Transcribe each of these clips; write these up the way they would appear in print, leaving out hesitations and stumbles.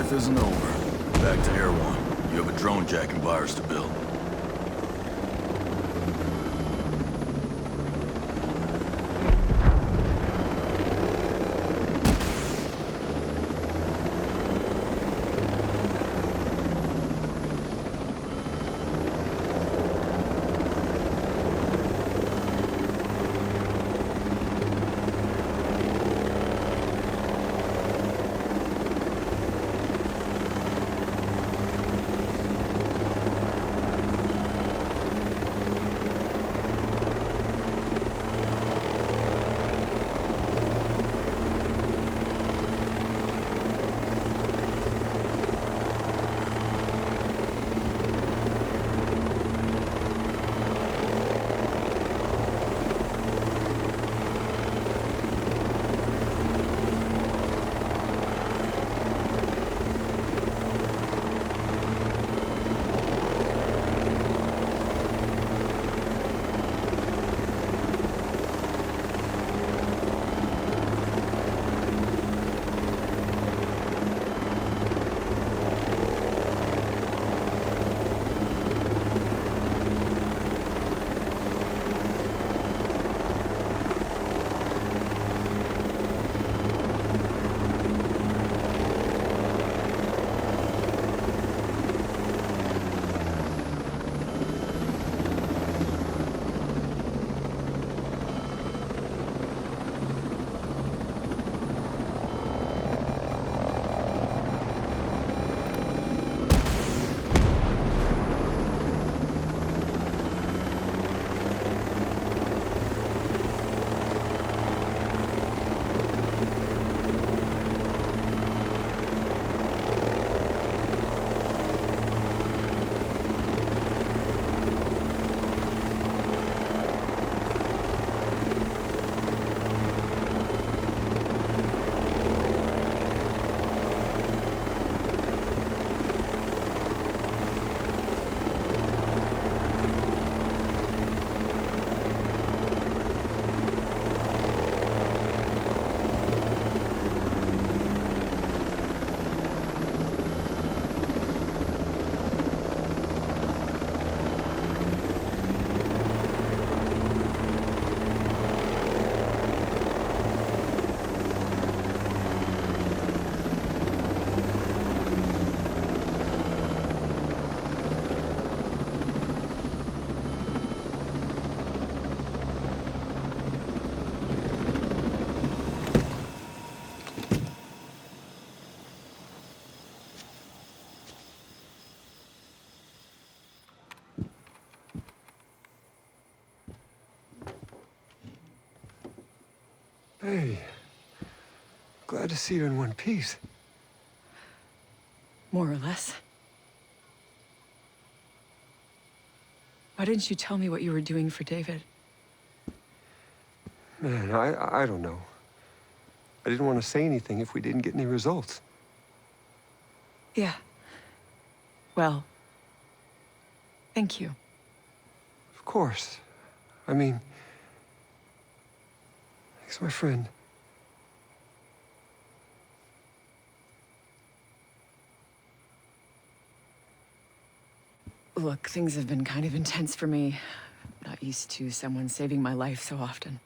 life isn't over. Back to Air One. You have a drone jacking virus to build. Hey, glad to see you in one piece. More or less. Why didn't you tell me what you were doing for David? Man, I don't know. I didn't want to say anything if we didn't get any results. Yeah. Well, thank you. Of course. I mean, he's my friend. Look, things have been kind of intense for me. I'm not used to someone saving my life so often.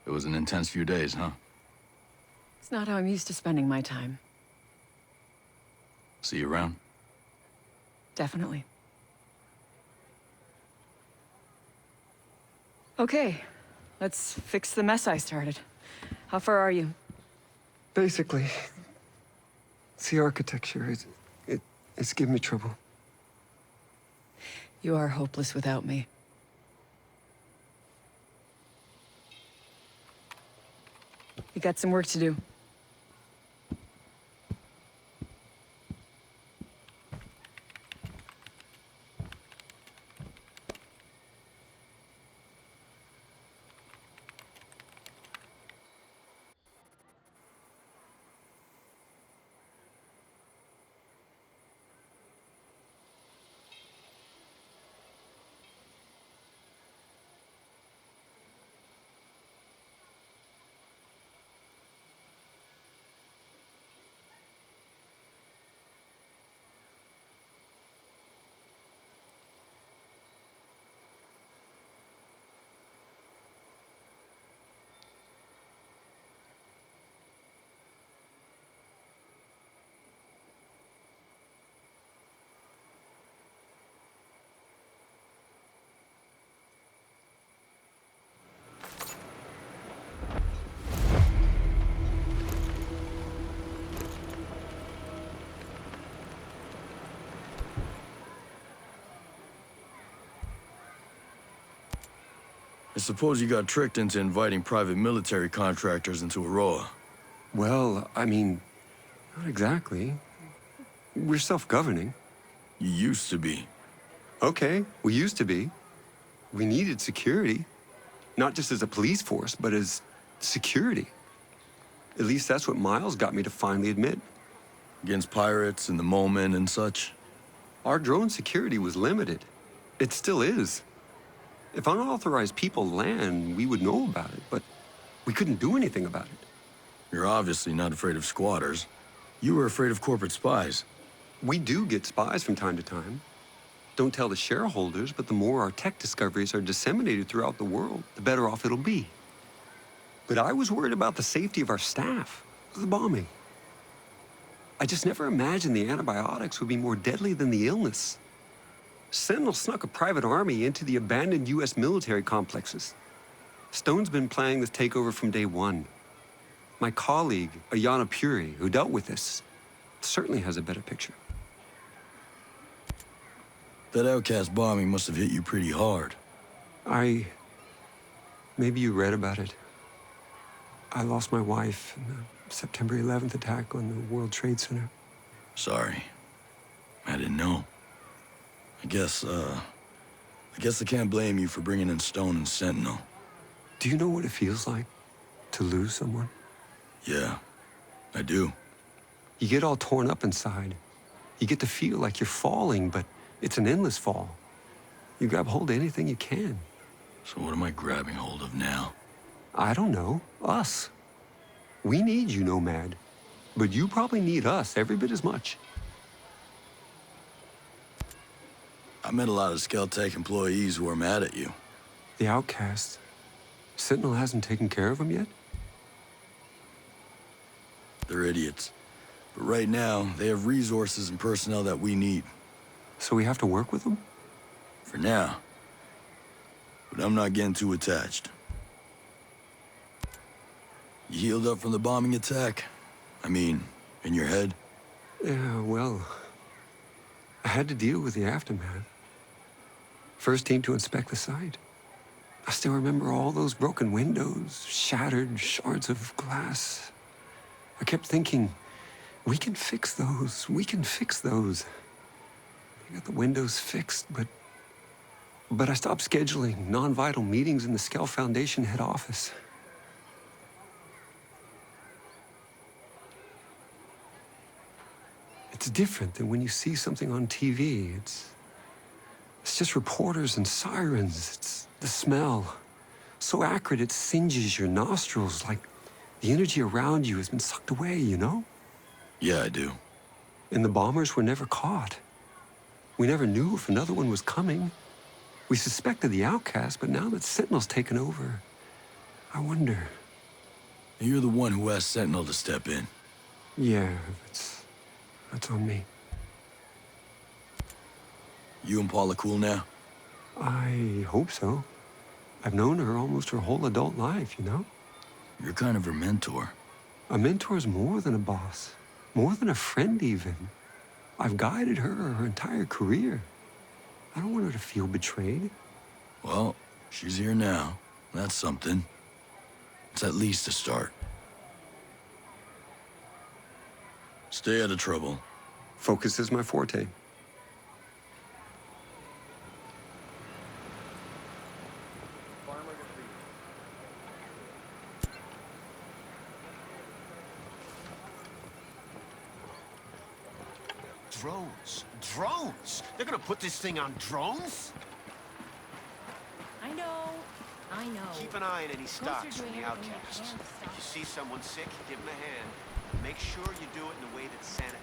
It was an intense few days, huh? It's not how I'm used to spending my time. See you around? Definitely. Okay, let's fix the mess I started. How far are you? Basically, it's the architecture. It's giving me trouble. You are hopeless without me. You got some work to do. I suppose you got tricked into inviting private military contractors into Aurora. Well, I mean, not exactly. We're self-governing. You used to be. Okay, we used to be. We needed security. Not just as a police force, but as security. At least that's what Miles got me to finally admit. Against pirates in the moment and such. Our drone security was limited. It still is. If unauthorized people land, we would know about it, but we couldn't do anything about it. You're obviously not afraid of squatters. You were afraid of corporate spies. We do get spies from time to time. Don't tell the shareholders, but the more our tech discoveries are disseminated throughout the world, the better off it'll be. But I was worried about the safety of our staff, the bombing. I just never imagined the antibiotics would be more deadly than the illness. Sentinel snuck a private army into the abandoned U.S. military complexes. Stone's been planning this takeover from day one. My colleague, Ayanna Puri, who dealt with this, certainly has a better picture. That outcast bombing must have hit you pretty hard. Maybe you read about it. I lost my wife in the September 11th attack on the World Trade Center. Sorry. I didn't know. I guess I can't blame you for bringing in Stone and Sentinel. Do you know what it feels like to lose someone? Yeah, I do. You get all torn up inside. You get to feel like you're falling, but it's an endless fall. You grab hold of anything you can. So what am I grabbing hold of now? I don't know. Us. We need you, Nomad. But you probably need us every bit as much. I met a lot of Skeltech employees who are mad at you. The outcasts. Sentinel hasn't taken care of them yet? They're idiots. But right now, they have resources and personnel that we need. So we have to work with them? For now. But I'm not getting too attached. You healed up from the bombing attack? I mean, in your head? Yeah, well, I had to deal with the aftermath. First team to inspect the site. I still remember all those broken windows, shattered shards of glass. I kept thinking, we can fix those. We can fix those. I got the windows fixed, but I stopped scheduling non-vital meetings in the Skell Foundation head office. It's different than when you see something on TV. It's just reporters and sirens. It's the smell. So acrid it singes your nostrils, like the energy around you has been sucked away, you know? Yeah, I do. And the bombers were never caught. We never knew if another one was coming. We suspected the outcast, but now that Sentinel's taken over, I wonder. You're the one who asked Sentinel to step in. Yeah, that's on me. You and Paula cool now? I hope so. I've known her almost her whole adult life, you know? You're kind of her mentor. A mentor's more than a boss. More than a friend, even. I've guided her entire career. I don't want her to feel betrayed. Well, she's here now. That's something. It's at least a start. Stay out of trouble. Focus is my forte. Drones. Drones? They're gonna put this thing on drones? I know. Keep an eye on any Coast stocks are from doing the everything they outcasts. can to stop If you see someone sick, give them a hand. Make sure you do it in a way that's sanitary.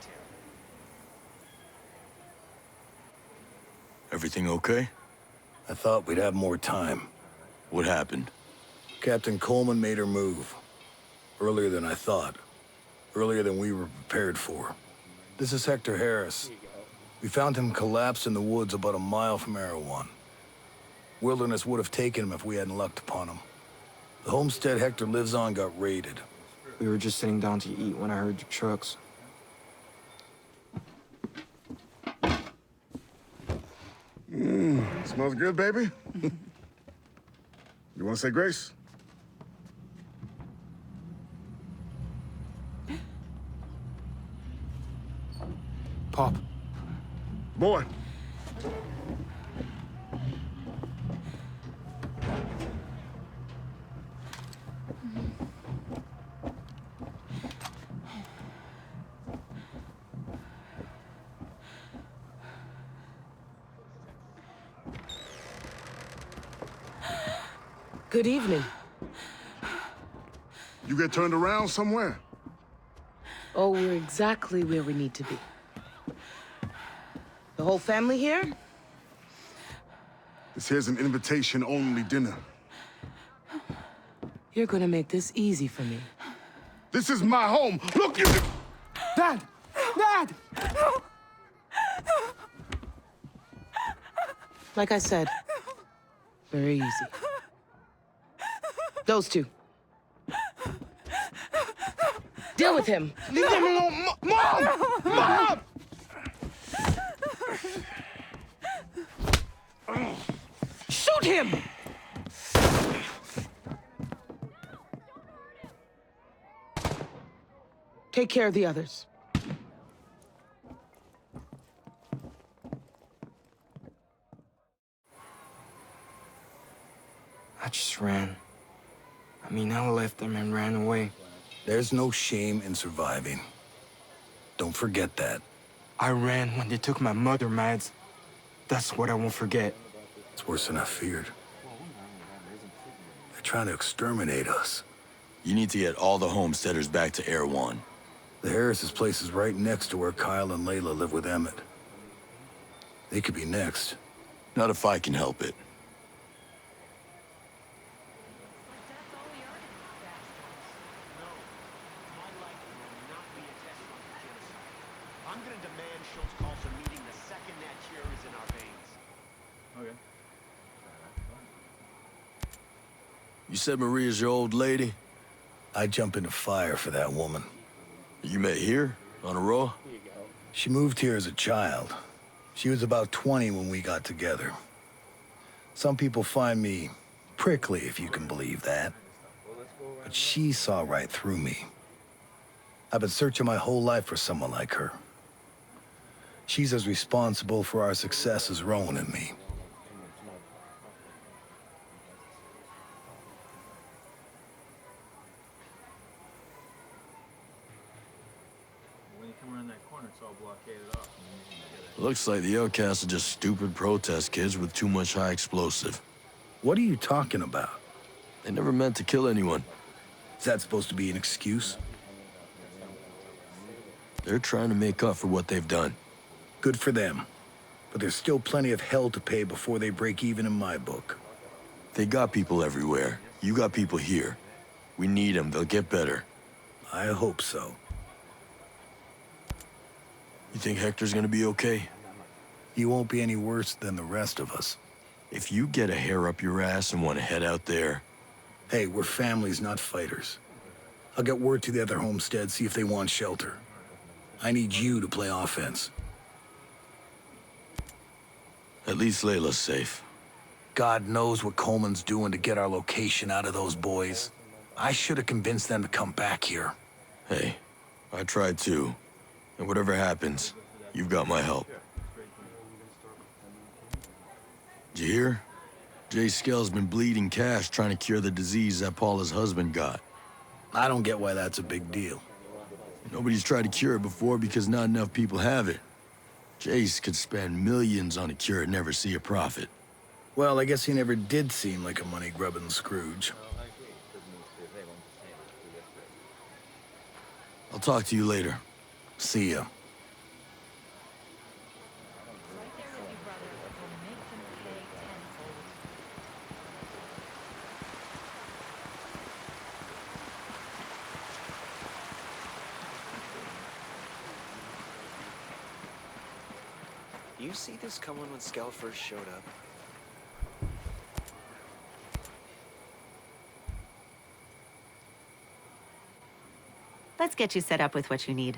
Everything okay? I thought we'd have more time. What happened? Captain Coleman made her move. Earlier than I thought. Earlier than we were prepared for. This is Hector Harris. We found him collapsed in the woods about a mile from Erewhon. Wilderness would have taken him if we hadn't lucked upon him. The homestead Hector lives on got raided. We were just sitting down to eat when I heard the trucks. Smells good, baby? You You want to say grace? Pop, Boy. Good evening. You get turned around somewhere? Oh, we're exactly where we need to be. The whole family here? This here's an invitation-only dinner. You're gonna make this easy for me. This is my home. Look, you... Dad! Dad! Like I said, very easy. Those two. Deal with him. Leave them alone. Mom! Mom! Shoot him! Take care of the others. I just ran. I left them and ran away. There's no shame in surviving. Don't forget that. I ran when they took my mother, Mads. That's what I won't forget. It's worse than I feared. They're trying to exterminate us. You need to get all the homesteaders back to Air One. The Harris's place is right next to where Kyle and Layla live with Emmett. They could be next. Not if I can help it. I'm gonna demand Schultz calls a meeting the second that cure is in our veins. Okay. You said Maria's your old lady? I'd jump into fire for that woman. You met here? On a row? She moved here as a child. She was about 20 when we got together. Some people find me prickly, if you can believe that. But she saw right through me. I've been searching my whole life for someone like her. She's as responsible for our success as Rowan and me. When you come around that corner, it's all blockaded off. Looks like the outcasts are just stupid protest kids with too much high explosive. What are you talking about? They never meant to kill anyone. Is that supposed to be an excuse? They're trying to make up for what they've done. Good for them. But there's still plenty of hell to pay before they break even in my book. They got people everywhere. You got people here. We need them. They'll get better. I hope so. You think Hector's gonna be okay? He won't be any worse than the rest of us. If you get a hair up your ass and want to head out there... Hey, we're families, not fighters. I'll get word to the other homesteads, see if they want shelter. I need you to play offense. At least Layla's safe. God knows what Coleman's doing to get our location out of those boys. I should have convinced them to come back here. Hey, I tried too. And whatever happens, you've got my help. Did you hear? Jay Skell's been bleeding cash trying to cure the disease that Paula's husband got. I don't get why that's a big deal. Nobody's tried to cure it before because not enough people have it. Jace could spend millions on a cure and never see a profit. Well, I guess he never did seem like a money-grubbing Scrooge. I'll talk to you later. See ya. You see this coming when Skell first showed up? Let's get you set up with what you need.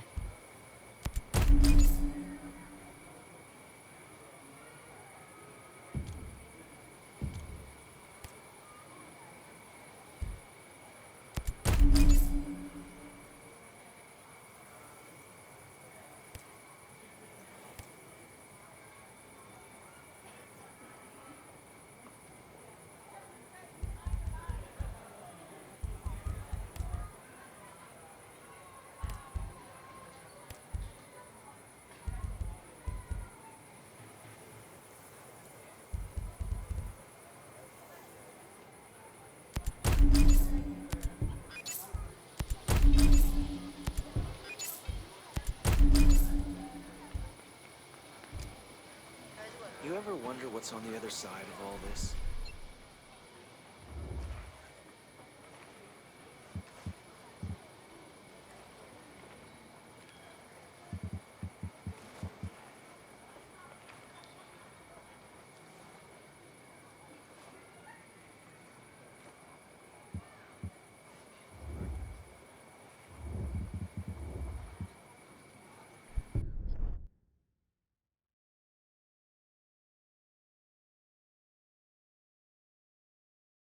what's on the other side of all this?